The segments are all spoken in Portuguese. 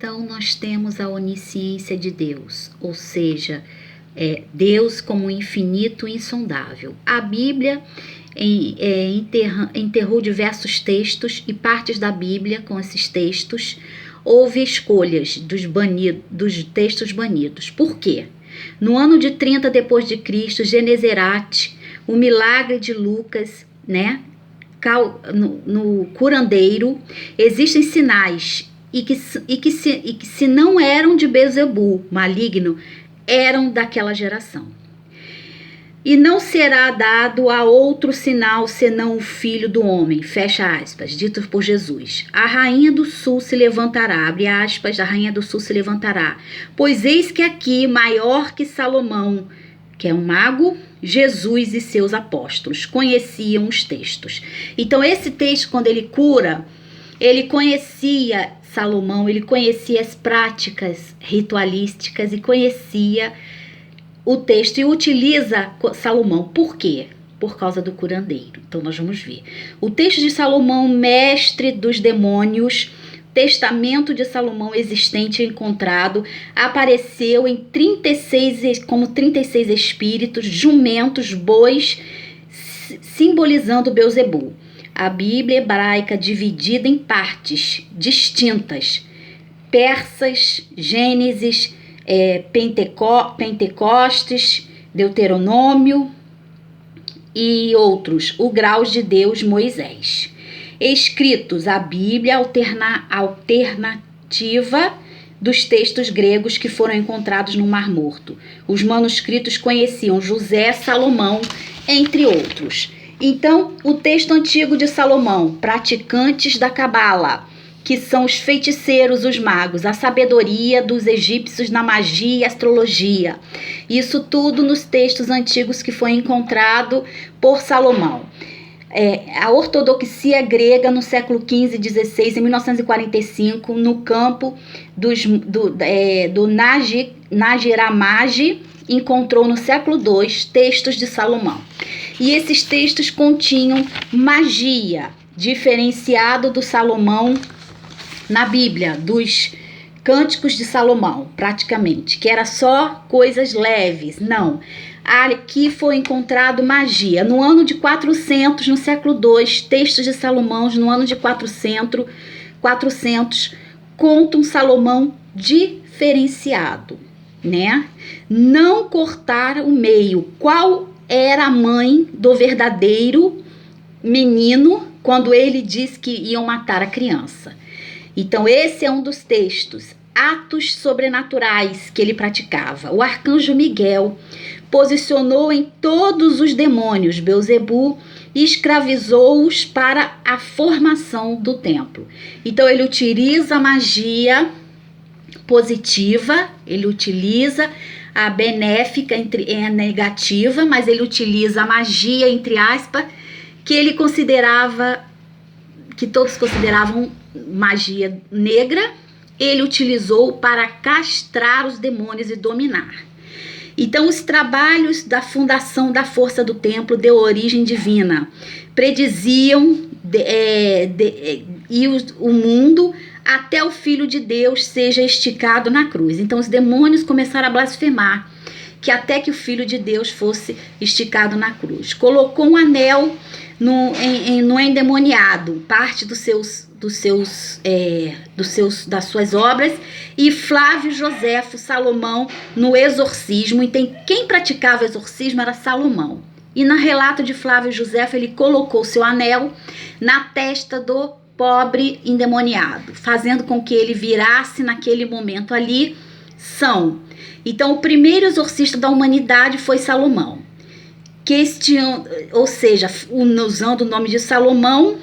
Então, nós temos a onisciência de Deus, ou seja, Deus como infinito e insondável. A Bíblia enterrou diversos textos e partes da Bíblia com esses textos. Houve escolhas dos textos banidos. Por quê? No ano de 30 depois de Cristo, Genesarate, o milagre de Lucas, né? No curandeiro, existem sinais e que se não eram de Beelzebul, maligno, eram daquela geração. E não será dado a outro sinal senão o Filho do Homem, fecha aspas, dito por Jesus. A rainha do sul se levantará, abre aspas, a rainha do sul se levantará. Pois eis que aqui, maior que Salomão, que é um mago, Jesus e seus apóstolos conheciam os textos. Então esse texto, quando ele cura, ele conhecia Salomão, ele conhecia as práticas ritualísticas e conhecia o texto e utiliza Salomão. Por quê? Por causa do curandeiro. Então nós vamos ver. O texto de Salomão, mestre dos demônios, testamento de Salomão existente e encontrado, apareceu em 36 espíritos, jumentos, bois, simbolizando Beelzebul. A Bíblia hebraica dividida em partes distintas, persas, Gênesis, Pentecostes, Deuteronômio e outros, o grau de Deus, Moisés. Escritos, a Bíblia alternativa dos textos gregos que foram encontrados no Mar Morto. Os manuscritos conheciam José, Salomão, entre outros. Então, o texto antigo de Salomão, praticantes da Cabala, que são os feiticeiros, os magos, a sabedoria dos egípcios na magia e astrologia. Isso tudo nos textos antigos que foi encontrado por Salomão. A ortodoxia grega no século XV e XVI, em 1945, no campo do Nagiramagi, encontrou no século II textos de Salomão. E esses textos continham magia, diferenciado do Salomão na Bíblia, dos Cânticos de Salomão, praticamente, que era só coisas leves. Não, aqui foi encontrado magia. No ano de 400, no século II, textos de Salomão, no ano de 400 contam Salomão diferenciado, né? Não cortar o meio. Qual era a mãe do verdadeiro menino quando ele disse que iam matar a criança? Então esse é um dos textos, atos sobrenaturais que ele praticava. O arcanjo Miguel posicionou em todos os demônios Beelzebul e escravizou-os para a formação do templo. Então ele utiliza a magia positiva, ele utiliza a benéfica, a negativa, mas ele utiliza a magia, entre aspas, que ele considerava, que todos consideravam magia negra, ele utilizou para castrar os demônios e dominar. Então, os trabalhos da fundação da força do templo de origem divina prediziam o mundo até o Filho de Deus seja esticado na cruz. Então, os demônios começaram a blasfemar que até que o Filho de Deus fosse esticado na cruz. Colocou um anel no endemoniado, parte das suas obras, e Flávio Joséfo Salomão no exorcismo. Então, quem praticava o exorcismo era Salomão. E no relato de Flávio Joséfo, ele colocou seu anel na testa do pobre endemoniado, fazendo com que ele virasse naquele momento ali são. Então, o primeiro exorcista da humanidade foi Salomão, ou seja, usando o nome de Salomão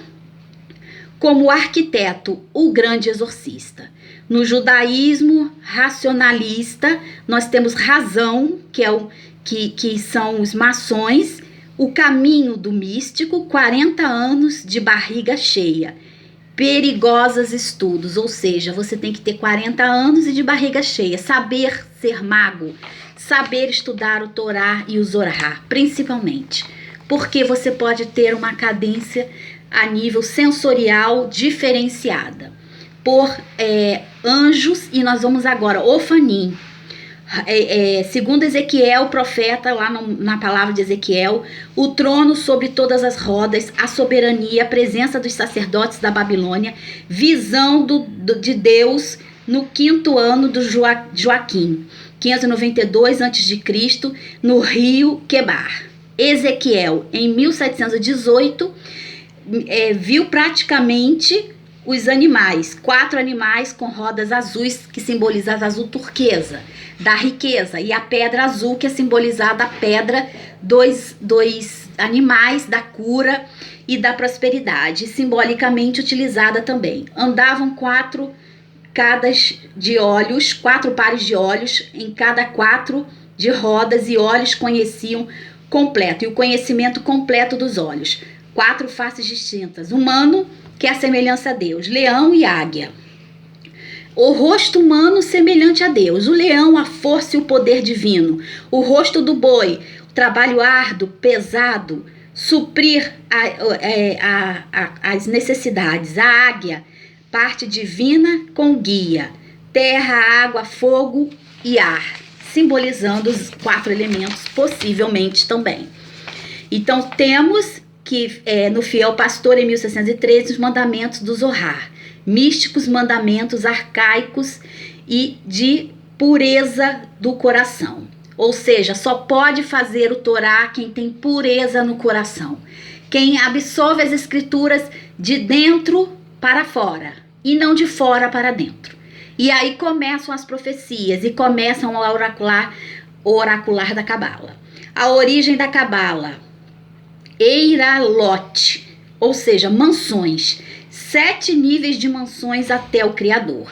como arquiteto, o grande exorcista. No judaísmo racionalista, nós temos razão, que são os maçons, o caminho do místico, 40 anos de barriga cheia, perigosos estudos, ou seja, você tem que ter 40 anos e de barriga cheia, saber ser mago, saber estudar o Torá e o Zorá, principalmente, porque você pode ter uma cadência a nível sensorial diferenciada. por anjos, e nós vamos agora, Ofanim. Segundo Ezequiel, profeta, lá na palavra de Ezequiel, o trono sobre todas as rodas, a soberania, a presença dos sacerdotes da Babilônia, visão de Deus no 5º ano do Joaquim, 592 a.C., no rio Quebar. Ezequiel, em 1718, viu praticamente os animais, 4 animais com rodas azuis, que simboliza a azul turquesa, da riqueza, e a pedra azul, que é simbolizada a pedra, dois animais da cura e da prosperidade, simbolicamente utilizada também. Andavam 4 pares de olhos, em cada 4 de rodas, e olhos conheciam completo, e o conhecimento completo dos olhos. 4 faces distintas. Humano, que é a semelhança a Deus. Leão e águia. O rosto humano semelhante a Deus. O leão, a força e o poder divino. O rosto do boi, o trabalho árduo, pesado, suprir as necessidades. A águia, parte divina com guia. Terra, água, fogo e ar, simbolizando os 4 elementos, possivelmente também. Então, temos que no Fiel Pastor, em 1613, os mandamentos do Zohar, místicos mandamentos arcaicos e de pureza do coração. Ou seja, só pode fazer o Torá quem tem pureza no coração, quem absorve as escrituras de dentro para fora e não de fora para dentro. E aí começam as profecias e começam a oracular da Cabala. A origem da Cabala: Eiralot, ou seja, mansões, 7 níveis de mansões até o Criador.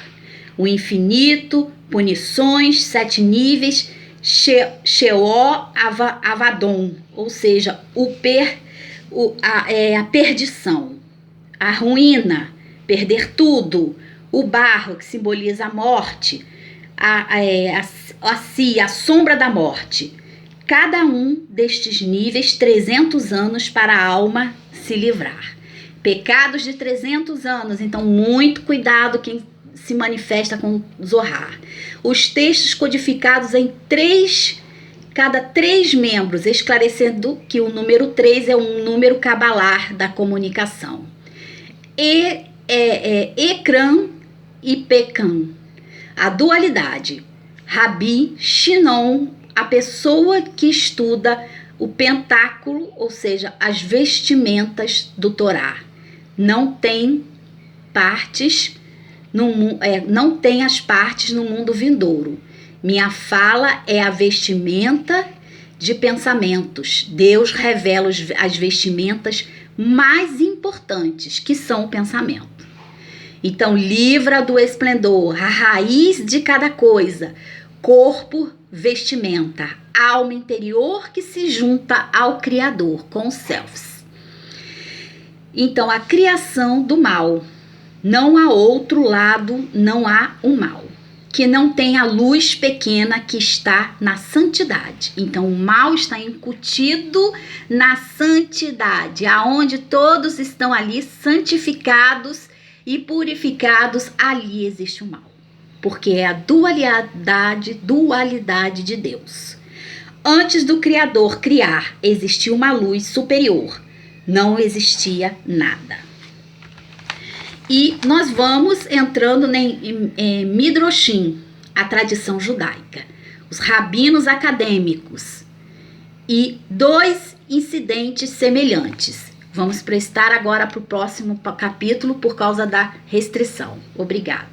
O infinito, punições, 7 níveis, Sheol Avadon, ou seja, a perdição, a ruína, perder tudo, o barro, que simboliza a morte, a sombra da morte. Cada um destes níveis, 300 anos para a alma se livrar. Pecados de 300 anos, então muito cuidado quem se manifesta com Zohar. Os textos codificados em cada 3 membros, esclarecendo que o número 3 é um número cabalar da comunicação. Ecrã e Pecã. A dualidade. Rabi, Shinon, a pessoa que estuda o pentáculo, ou seja, as vestimentas do Torá. Não tem partes, não tem as partes no mundo vindouro. Minha fala é a vestimenta de pensamentos. Deus revela as vestimentas mais importantes, que são o pensamento. Então, livra do esplendor, a raiz de cada coisa, corpo, vestimenta, alma interior que se junta ao Criador, com os selves. Então, a criação do mal. Não há outro lado, não há o mal, que não tem a luz pequena que está na santidade. Então, o mal está incutido na santidade, aonde todos estão ali santificados e purificados, ali existe o mal. Porque é a dualidade de Deus. Antes do Criador criar, existia uma luz superior. Não existia nada. E nós vamos entrando em Midrashim, a tradição judaica, os rabinos acadêmicos, e 2 incidentes semelhantes. Vamos prestar agora para o próximo capítulo por causa da restrição. Obrigada.